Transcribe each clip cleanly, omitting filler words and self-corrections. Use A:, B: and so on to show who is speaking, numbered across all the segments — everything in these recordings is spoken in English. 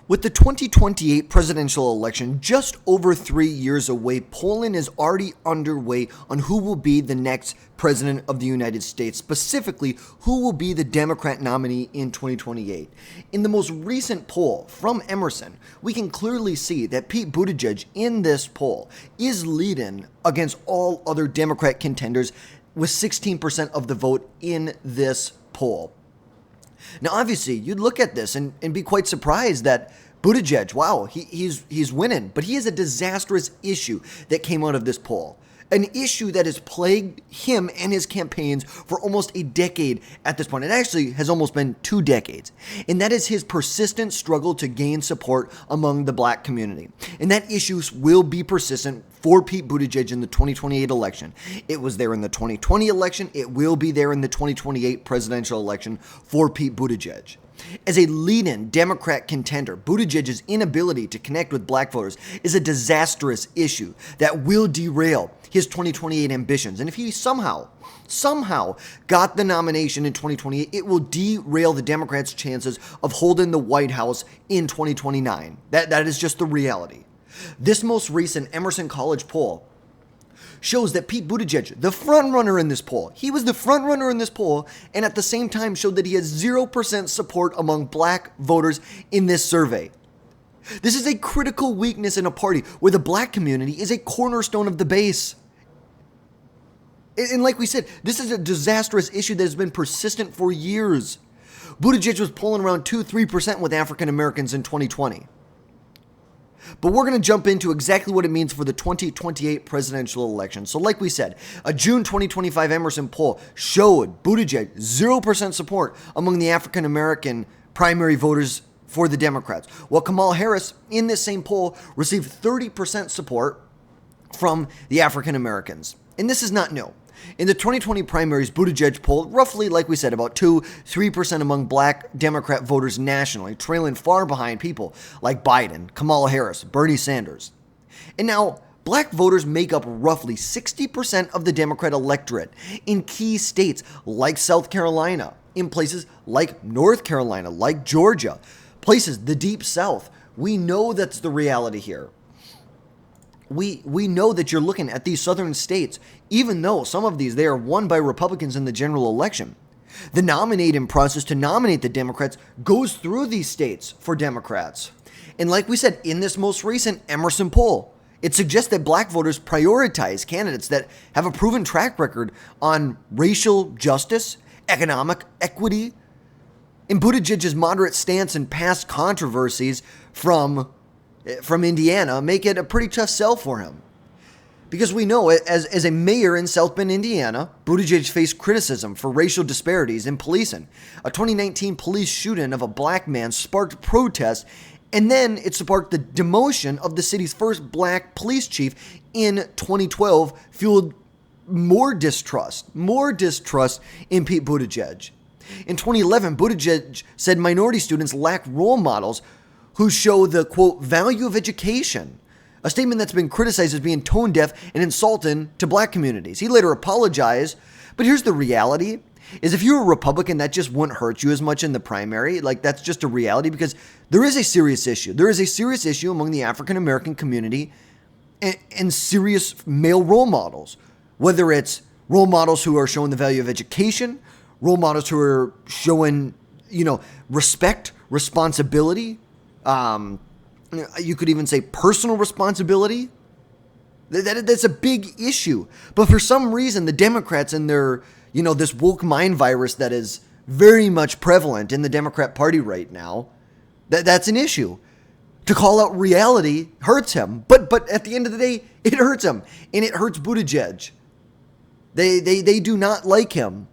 A: With the 2028 presidential election just over 3 years away, polling is already underway on who will be the next president of the United States, specifically who will be the Democrat nominee in 2028. In the most recent poll from Emerson, we can clearly see that Pete Buttigieg in this poll is leading against all other Democrat contenders with 16% of the vote in this poll. Now, obviously, you'd look at this and be quite surprised that Buttigieg, wow, he's winning. But he has a disastrous issue that came out of this poll. An issue that has plagued him and his campaigns for almost a decade at this point. It actually has almost been 2 decades. And that is his persistent struggle to gain support among the black community. And that issue will be persistent for Pete Buttigieg in the 2028 election. It was there in the 2020 election. It will be there in the 2028 presidential election for Pete Buttigieg. As a leading Democrat contender, Buttigieg's inability to connect with black voters is a disastrous issue that will derail his 2028 ambitions. And if he somehow got the nomination in 2028, it will derail the Democrats' chances of holding the White House in 2029. That is just the reality. This most recent Emerson College poll shows that Pete Buttigieg, the front runner in this poll, he was the front runner in this poll, and at the same time showed that he has 0% support among black voters in this survey. This is a critical weakness in a party where the black community is a cornerstone of the base. And like we said, this is a disastrous issue that has been persistent for years. Buttigieg was polling around 2-3% with African Americans in 2020. But we're going to jump into exactly what it means for the 2028 presidential election. So like we said, a June 2025 Emerson poll showed Buttigieg 0% support among the African American primary voters for the Democrats, while Kamala Harris in this same poll received 30% support from the African Americans. And this is not new. In the 2020 primaries, Buttigieg polled roughly, like we said, about 2-3% among black Democrat voters nationally, trailing far behind people like Biden, Kamala Harris, Bernie Sanders. And now, black voters make up roughly 60% of the Democrat electorate in key states like South Carolina, in places like North Carolina, like Georgia, places, the Deep South. We know that's the reality here. We know that you're looking at these southern states, even though some of these, they are won by Republicans in the general election. The nominating process to nominate the Democrats goes through these states for Democrats. And like we said, in this most recent Emerson poll, it suggests that black voters prioritize candidates that have a proven track record on racial justice, economic equity, and Buttigieg's moderate stance and past controversies from Indiana make it a pretty tough sell for him. Because we know, as a mayor in South Bend, Indiana, Buttigieg faced criticism for racial disparities in policing. A 2019 police shooting of a black man sparked protests, and then it sparked the demotion of the city's first black police chief in 2012, fueled more distrust in Pete Buttigieg. In 2011, Buttigieg said minority students lack role models who show the, quote, value of education, a statement that's been criticized as being tone deaf and insulting to black communities. He later apologized, but here's the reality, is if you're a Republican, that just wouldn't hurt you as much in the primary. Like, that's just a reality because there is a serious issue. There is a serious issue among the African American community and serious male role models, whether it's role models who are showing the value of education, role models who are showing, respect, responsibility, you could even say personal responsibility. That's a big issue. But for some reason, the Democrats and their, this woke mind virus that is very much prevalent in the Democrat Party right now, that's an issue. To call out reality hurts him. But at the end of the day, it hurts him. And it hurts Buttigieg. They do not like him.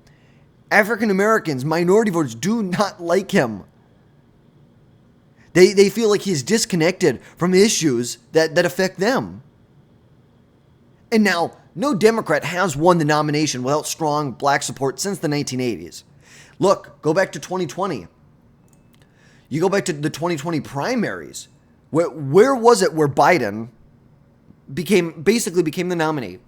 A: African Americans, minority voters do not like him. They feel like he's disconnected from issues that affect them. And now, no Democrat has won the nomination without strong black support since the 1980s. Look, go back to 2020. You go back to the 2020 primaries. Where was it where Biden became the nominee?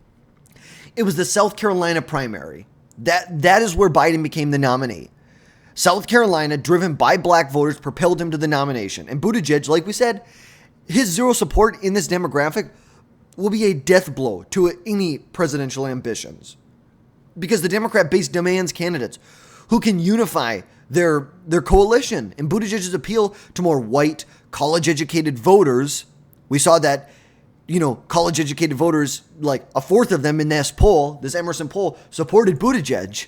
A: It was the South Carolina primary. That is where Biden became the nominee. South Carolina, driven by black voters, propelled him to the nomination. And Buttigieg, like we said, his zero support in this demographic will be a death blow to any presidential ambitions. Because the Democrat base demands candidates who can unify their coalition. And Buttigieg's appeal to more white, college-educated voters, we saw that, college-educated voters, like a fourth of them in this poll, this Emerson poll, supported Buttigieg.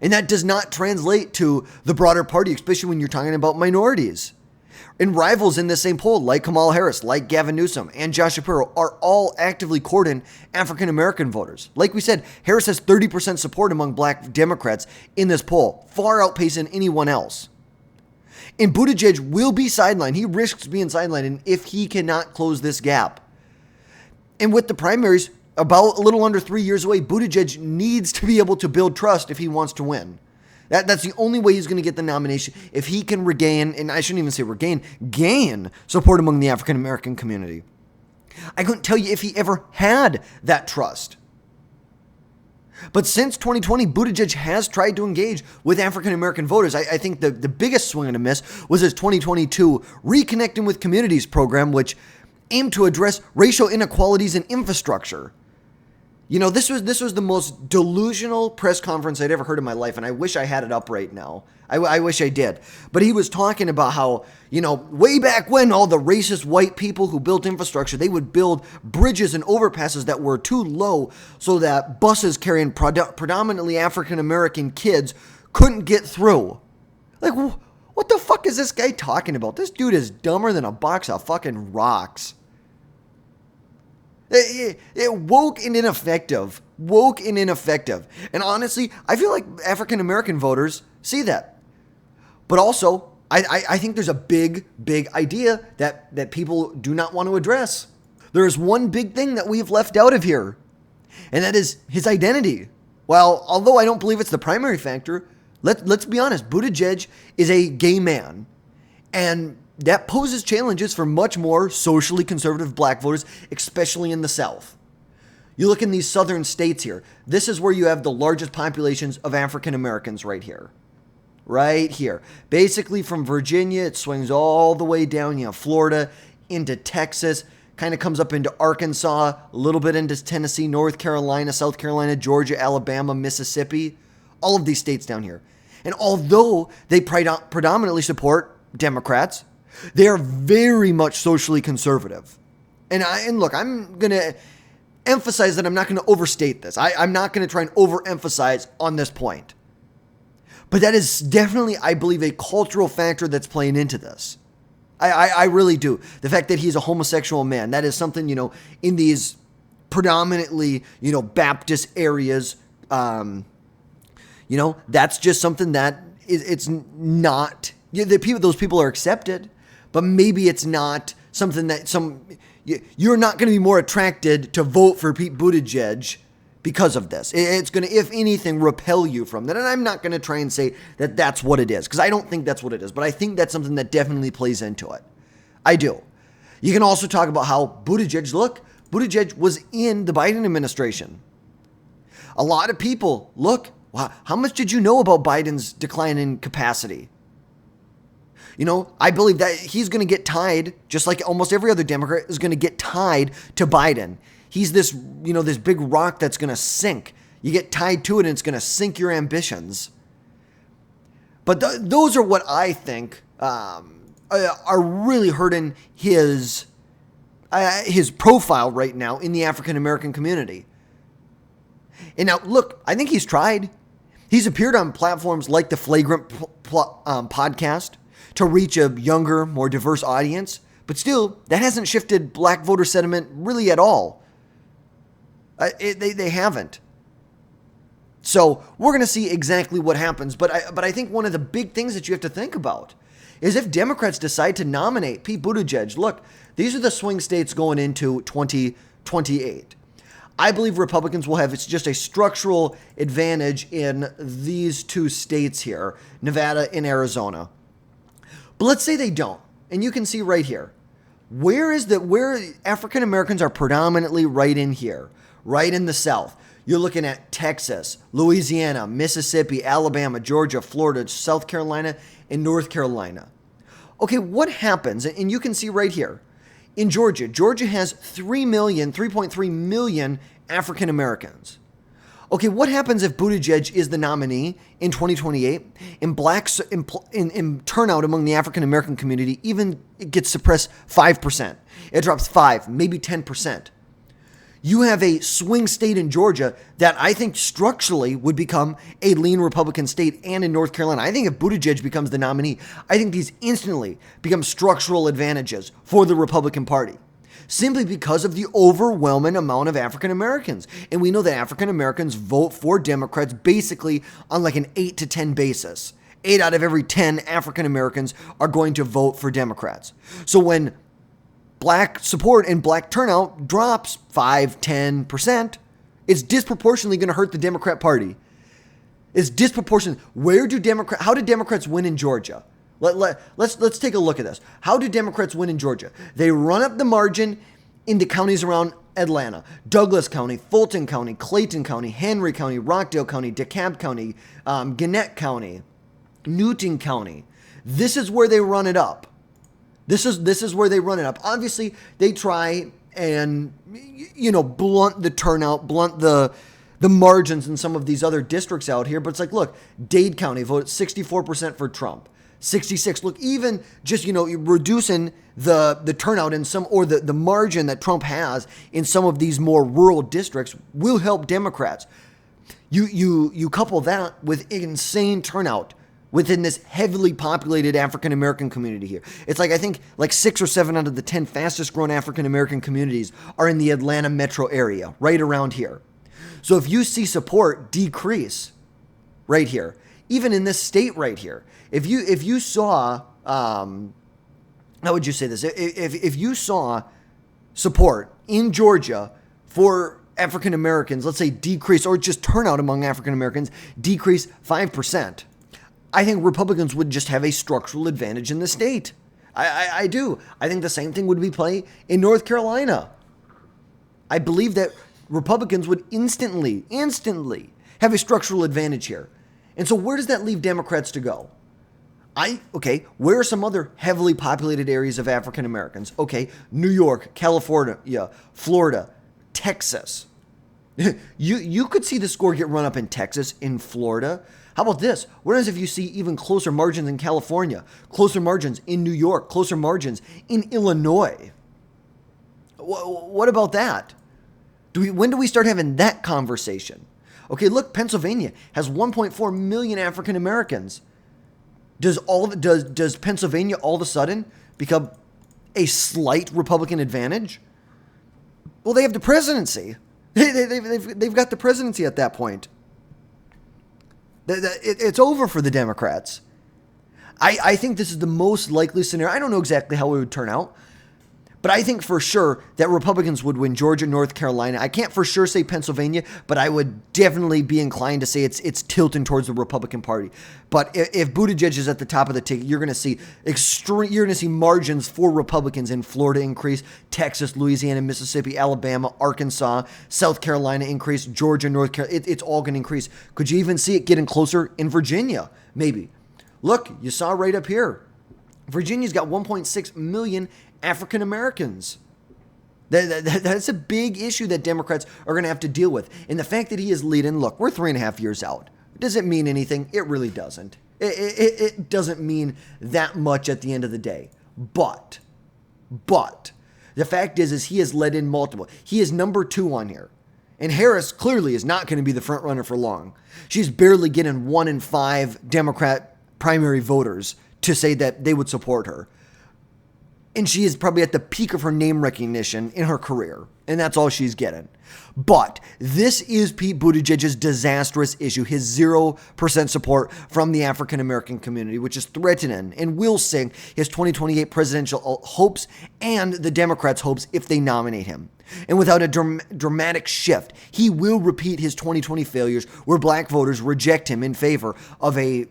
A: And that does not translate to the broader party, especially when you're talking about minorities. And rivals in the same poll, like Kamala Harris, like Gavin Newsom, and Josh Shapiro, are all actively courting African-American voters. Like we said, Harris has 30% support among black Democrats in this poll, far outpacing anyone else. And Buttigieg will be sidelined. He risks being sidelined if he cannot close this gap. And with the primaries about a little under 3 years away, Buttigieg needs to be able to build trust if he wants to win. That's the only way he's going to get the nomination, if he can regain, and I shouldn't even say regain, gain support among the African-American community. I couldn't tell you if he ever had that trust. But since 2020, Buttigieg has tried to engage with African-American voters. I think the biggest swing and a miss was his 2022 Reconnecting with Communities program, which aimed to address racial inequalities in infrastructure. This was the most delusional press conference I'd ever heard in my life, and I wish I had it up right now. I wish I did. But he was talking about how, way back when all the racist white people who built infrastructure, they would build bridges and overpasses that were too low so that buses carrying predominantly African-American kids couldn't get through. Like, what the fuck is this guy talking about? This dude is dumber than a box of fucking rocks. It woke and ineffective. And honestly, I feel like African-American voters see that. But also, I think there's a big idea that people do not want to address. There is one big thing that we've left out of here, and that is his identity. Well, although I don't believe it's the primary factor, let's be honest, Buttigieg is a gay man. And that poses challenges for much more socially conservative black voters, especially in the South. You look in these southern states here. This is where you have the largest populations of African Americans right here. Right here. Basically from Virginia, it swings all the way down, Florida, into Texas, kind of comes up into Arkansas, a little bit into Tennessee, North Carolina, South Carolina, Georgia, Alabama, Mississippi, all of these states down here. And although they predominantly support Democrats, they are very much socially conservative. And look, I'm going to emphasize that I'm not going to overstate this. I'm not going to try and overemphasize on this point. But that is definitely, I believe, a cultural factor that's playing into this. I really do. The fact that he's a homosexual man, that is something, in these predominantly, Baptist areas, that's just something that it's not, those people are accepted. But maybe it's not something that you're not going to be more attracted to vote for Pete Buttigieg because of this. It's going to, if anything, repel you from that. And I'm not going to try and say that that's what it is, because I don't think that's what it is. But I think that's something that definitely plays into it. I do. You can also talk about how Buttigieg was in the Biden administration. A lot of people, wow, how much did you know about Biden's decline in capacity? I believe that he's going to get tied, just like almost every other Democrat is going to get tied to Biden. He's this, this big rock that's going to sink. You get tied to it and it's going to sink your ambitions. But those are what I think are really hurting his profile right now in the African-American community. And now, look, I think he's tried. He's appeared on platforms like the Flagrant podcast to reach a younger, more diverse audience. But still, that hasn't shifted black voter sentiment really at all. They haven't. So we're going to see exactly what happens. But I think one of the big things that you have to think about is if Democrats decide to nominate Pete Buttigieg, look, these are the swing states going into 2028. I believe Republicans will have, it's just a structural advantage in these two states here, Nevada and Arizona. But let's say they don't. And you can see right here, where African Americans are predominantly right in here, right in the South. You're looking at Texas, Louisiana, Mississippi, Alabama, Georgia, Florida, South Carolina, and North Carolina. Okay, what happens? And you can see right here, in Georgia, Georgia has 3.3 million African Americans. Okay, what happens if Buttigieg is the nominee in 2028 and blacks in turnout among the African American community even gets suppressed 5%? It drops 5, maybe 10%. You have a swing state in Georgia that I think structurally would become a lean Republican state, and in North Carolina. I think if Buttigieg becomes the nominee, I think these instantly become structural advantages for the Republican Party, simply because of the overwhelming amount of African Americans. And we know that African Americans vote for Democrats basically on like an 8 to 10 basis. 8 out of every 10 African Americans are going to vote for Democrats. So when black support and black turnout drops 5, 10%, it's disproportionately going to hurt the Democrat Party. It's disproportionate. How did Democrats win in Georgia? Let's take a look at this. How do Democrats win in Georgia? They run up the margin in the counties around Atlanta: Douglas County, Fulton County, Clayton County, Henry County, Rockdale County, DeKalb County, Gwinnett County, Newton County. This is where they run it up. This is where they run it up. Obviously, they try and, blunt the turnout, blunt the margins in some of these other districts out here. But it's like, look, Dade County voted 64% for Trump, 66. Look, even just, reducing the turnout in some, or the margin that Trump has in some of these more rural districts will help Democrats. You couple that with insane turnout within this heavily populated African American community here. It's like, I think like 6 or 7 out of the 10 fastest growing African American communities are in the Atlanta metro area, right around here. So if you see support decrease right here, even in this state right here, if you saw, how would you say this? If you saw support in Georgia for African Americans, let's say decrease, or just turnout among African Americans decrease 5%, I think Republicans would just have a structural advantage in the state. I do. I think the same thing would be play in North Carolina. I believe that Republicans would instantly have a structural advantage here. And so where does that leave Democrats to go? Where are some other heavily populated areas of African Americans? Okay, New York, California, Florida, Texas. You could see the score get run up in Texas, in Florida. How about this? What happens if you see even closer margins in California, closer margins in New York, closer margins in Illinois? What about that? When do we start having that conversation? Okay, look, Pennsylvania has 1.4 million African Americans. Does Pennsylvania all of a sudden become a slight Republican advantage? Well, they have the presidency. They've got the presidency at that point. It's over for the Democrats. I think this is the most likely scenario. I don't know exactly how it would turn out, but I think for sure that Republicans would win Georgia, North Carolina. I can't for sure say Pennsylvania, but I would definitely be inclined to say it's tilting towards the Republican Party. But if Buttigieg is at the top of the ticket, you're going to see margins for Republicans in Florida increase, Texas, Louisiana, Mississippi, Alabama, Arkansas, South Carolina increase, Georgia, North Carolina. It's all going to increase. Could you even see it getting closer in Virginia? Maybe. Look, you saw right up here. Virginia's got 1.6 million African Americans. That's a big issue that Democrats are going to have to deal with. And the fact that he is leading, look, we're 3.5 years out. Does it mean anything? It really doesn't. It doesn't mean that much at the end of the day. But the fact is he has led in multiple. He is number 2 on here. And Harris clearly is not going to be the front runner for long. She's barely getting 1 in 5 Democrat primary voters to say that they would support her. And she is probably at the peak of her name recognition in her career. And that's all she's getting. But this is Pete Buttigieg's disastrous issue, his 0% support from the African American community, which is threatening and will sink his 2028 presidential hopes and the Democrats' hopes if they nominate him. And without a dramatic shift, he will repeat his 2020 failures where black voters reject him in favor of a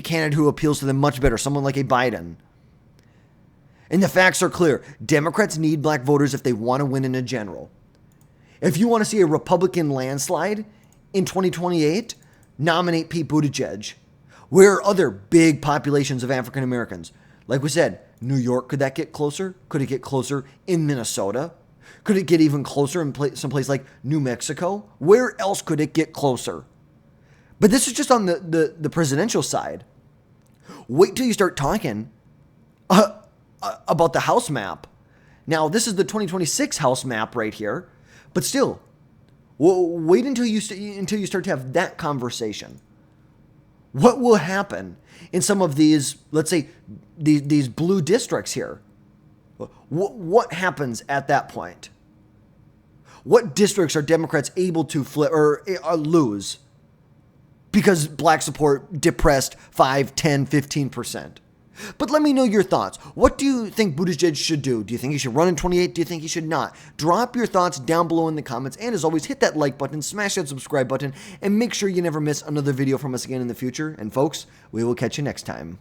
A: candidate who appeals to them much better, someone like a Biden. And the facts are clear. Democrats need black voters if they want to win in a general. If you want to see a Republican landslide in 2028, nominate Pete Buttigieg. Where are other big populations of African Americans? Like we said, New York, could that get closer? Could it get closer in Minnesota? Could it get even closer in someplace like New Mexico? Where else could it get closer? But this is just on the presidential side. Wait till you start talking about the House map. Now, this is the 2026 House map right here, but still, wait until you start to have that conversation. What will happen in some of these, let's say, these blue districts here? What happens at that point? What districts are Democrats able to flip or lose because black support depressed 5, 10, 15%? But let me know your thoughts. What do you think Buttigieg should do? Do you think he should run in 28? Do you think he should not? Drop your thoughts down below in the comments. And as always, hit that like button, smash that subscribe button, and make sure you never miss another video from us again in the future. And folks, we will catch you next time.